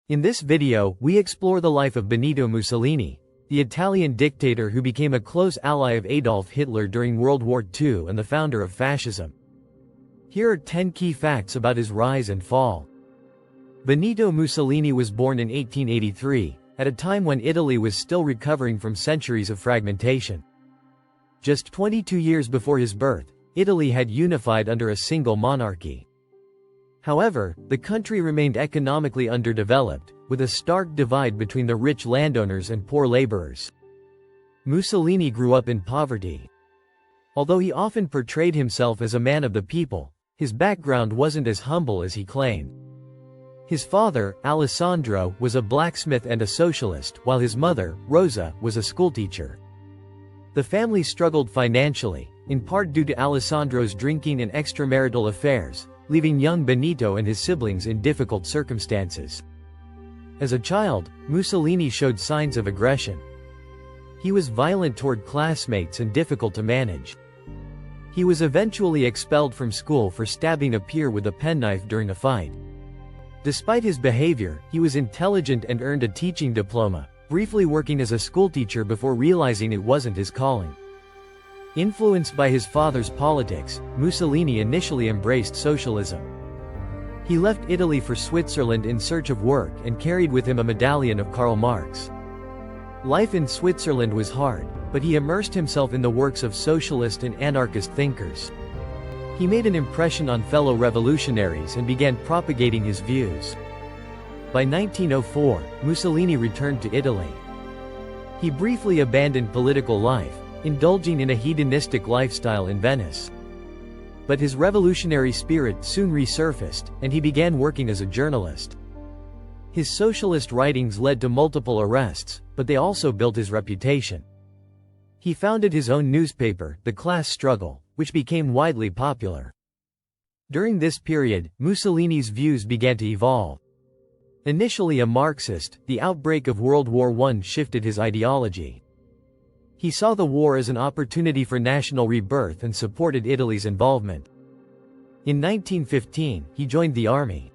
In this video, we explore the life of Benito Mussolini, the Italian dictator who became a close ally of Adolf Hitler during World War II and the founder of fascism. Here are 10 key facts about his rise and fall. Benito Mussolini was born in 1883, at a time when Italy was still recovering from centuries of fragmentation. Just 22 years before his birth, Italy had unified under a single monarchy. However, the country remained economically underdeveloped, with a stark divide between the rich landowners and poor laborers. Mussolini grew up in poverty. Although he often portrayed himself as a man of the people, his background wasn't as humble as he claimed. His father, Alessandro, was a blacksmith and a socialist, while his mother, Rosa, was a schoolteacher. The family struggled financially, in part due to Alessandro's drinking and extramarital affairs, leaving young Benito and his siblings in difficult circumstances. As a child, Mussolini showed signs of aggression. He was violent toward classmates and difficult to manage. He was eventually expelled from school for stabbing a peer with a penknife during a fight. Despite his behavior, he was intelligent and earned a teaching diploma, briefly working as a schoolteacher before realizing it wasn't his calling. Influenced by his father's politics, Mussolini initially embraced socialism. He left Italy for Switzerland in search of work and carried with him a medallion of Karl Marx. Life in Switzerland was hard, but he immersed himself in the works of socialist and anarchist thinkers. He made an impression on fellow revolutionaries and began propagating his views. By 1904, Mussolini returned to Italy. He briefly abandoned political life, indulging in a hedonistic lifestyle in Venice. But his revolutionary spirit soon resurfaced, and he began working as a journalist. His socialist writings led to multiple arrests, but they also built his reputation. He founded his own newspaper, The Class Struggle, which became widely popular. During this period, Mussolini's views began to evolve. Initially a Marxist, the outbreak of World War I shifted his ideology. He saw the war as an opportunity for national rebirth and supported Italy's involvement. In 1915, he joined the army.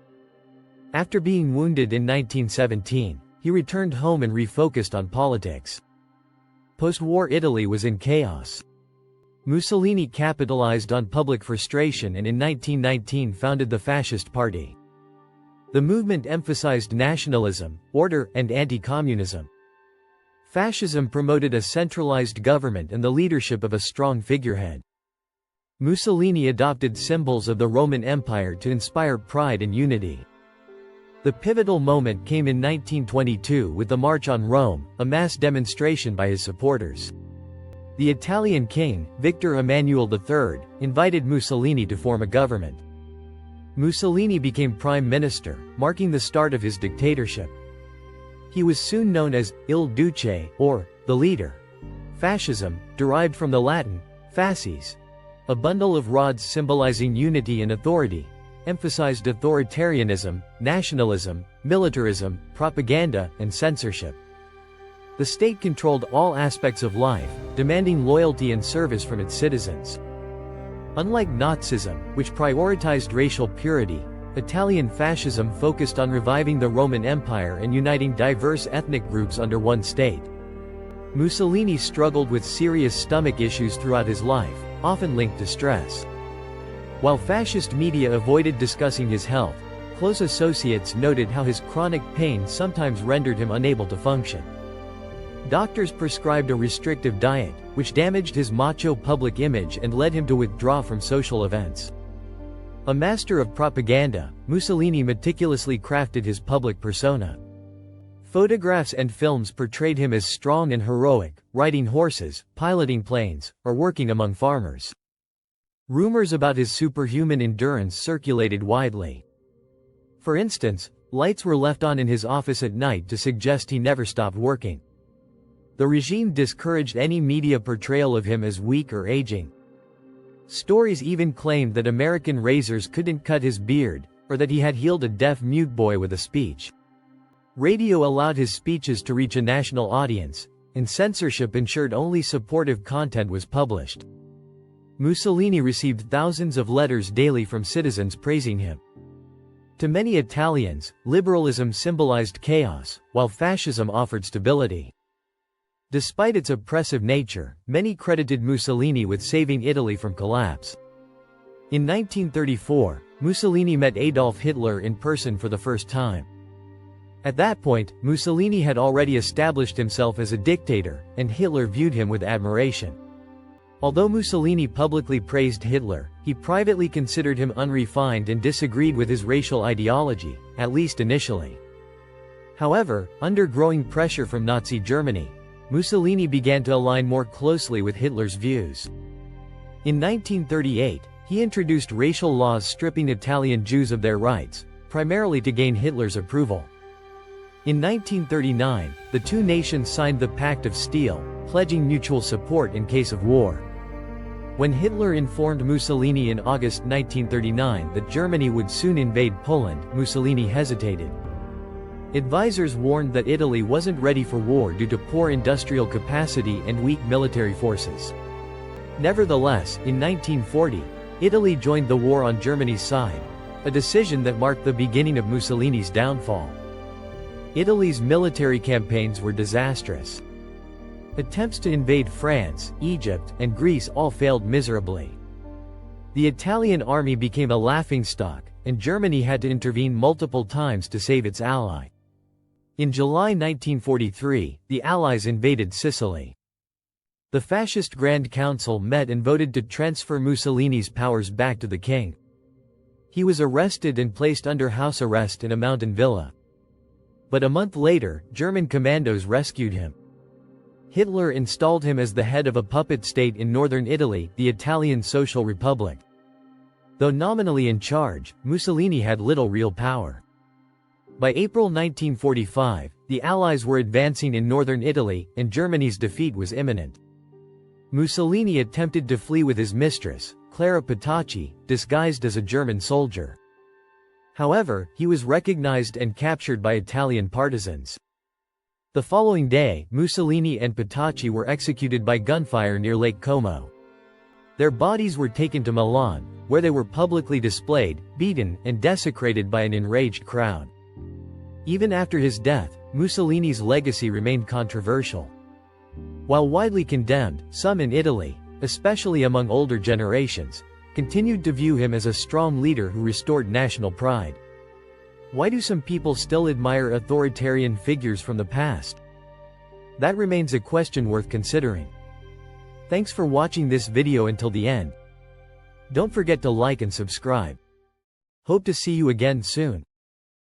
After being wounded in 1917, he returned home and refocused on politics. Post-war Italy was in chaos. Mussolini capitalized on public frustration and in 1919 founded the Fascist Party. The movement emphasized nationalism, order, and anti-communism. Fascism promoted a centralized government and the leadership of a strong figurehead. Mussolini adopted symbols of the Roman Empire to inspire pride and unity. The pivotal moment came in 1922 with the March on Rome, a mass demonstration by his supporters. The Italian king, Victor Emmanuel III, invited Mussolini to form a government. Mussolini became prime minister, marking the start of his dictatorship. He was soon known as Il Duce, or the leader. Fascism, derived from the Latin fasces, a bundle of rods symbolizing unity and authority, emphasized authoritarianism, nationalism, militarism, propaganda, and censorship. The state controlled all aspects of life, demanding loyalty and service from its citizens. Unlike Nazism, which prioritized racial purity, Italian fascism focused on reviving the Roman Empire and uniting diverse ethnic groups under one state. Mussolini struggled with serious stomach issues throughout his life, often linked to stress. While fascist media avoided discussing his health, close associates noted how his chronic pain sometimes rendered him unable to function. Doctors prescribed a restrictive diet, which damaged his macho public image and led him to withdraw from social events. A master of propaganda, Mussolini meticulously crafted his public persona. Photographs and films portrayed him as strong and heroic, riding horses, piloting planes, or working among farmers. Rumors about his superhuman endurance circulated widely. For instance, lights were left on in his office at night to suggest he never stopped working. The regime discouraged any media portrayal of him as weak or aging. Stories even claimed that American razors couldn't cut his beard, or that he had healed a deaf-mute boy with a speech. Radio allowed his speeches to reach a national audience, and censorship ensured only supportive content was published. Mussolini received thousands of letters daily from citizens praising him. To many Italians, liberalism symbolized chaos, while fascism offered stability. Despite its oppressive nature, many credited Mussolini with saving Italy from collapse. In 1934, Mussolini met Adolf Hitler in person for the first time. At that point, Mussolini had already established himself as a dictator, and Hitler viewed him with admiration. Although Mussolini publicly praised Hitler, he privately considered him unrefined and disagreed with his racial ideology, at least initially. However, under growing pressure from Nazi Germany, Mussolini began to align more closely with Hitler's views. In 1938, he introduced racial laws stripping Italian Jews of their rights, primarily to gain Hitler's approval. In 1939, the two nations signed the Pact of Steel, pledging mutual support in case of war. When Hitler informed Mussolini in August 1939 that Germany would soon invade Poland, Mussolini hesitated. Advisors warned that Italy wasn't ready for war due to poor industrial capacity and weak military forces. Nevertheless, in 1940, Italy joined the war on Germany's side, a decision that marked the beginning of Mussolini's downfall. Italy's military campaigns were disastrous. Attempts to invade France, Egypt, and Greece all failed miserably. The Italian army became a laughingstock, and Germany had to intervene multiple times to save its ally. In July 1943, the Allies invaded Sicily. The Fascist Grand Council met and voted to transfer Mussolini's powers back to the king. He was arrested and placed under house arrest in a mountain villa. But a month later, German commandos rescued him. Hitler installed him as the head of a puppet state in northern Italy, the Italian Social Republic. Though nominally in charge, Mussolini had little real power. By April 1945, the Allies were advancing in northern Italy, and Germany's defeat was imminent. Mussolini attempted to flee with his mistress, Clara Petacci, disguised as a German soldier. However, he was recognized and captured by Italian partisans. The following day, Mussolini and Petacci were executed by gunfire near Lake Como. Their bodies were taken to Milan, where they were publicly displayed, beaten, and desecrated by an enraged crowd. Even after his death, Mussolini's legacy remained controversial. While widely condemned, some in Italy, especially among older generations, continued to view him as a strong leader who restored national pride. Why do some people still admire authoritarian figures from the past? That remains a question worth considering. Thanks for watching this video until the end. Don't forget to like and subscribe. Hope to see you again soon.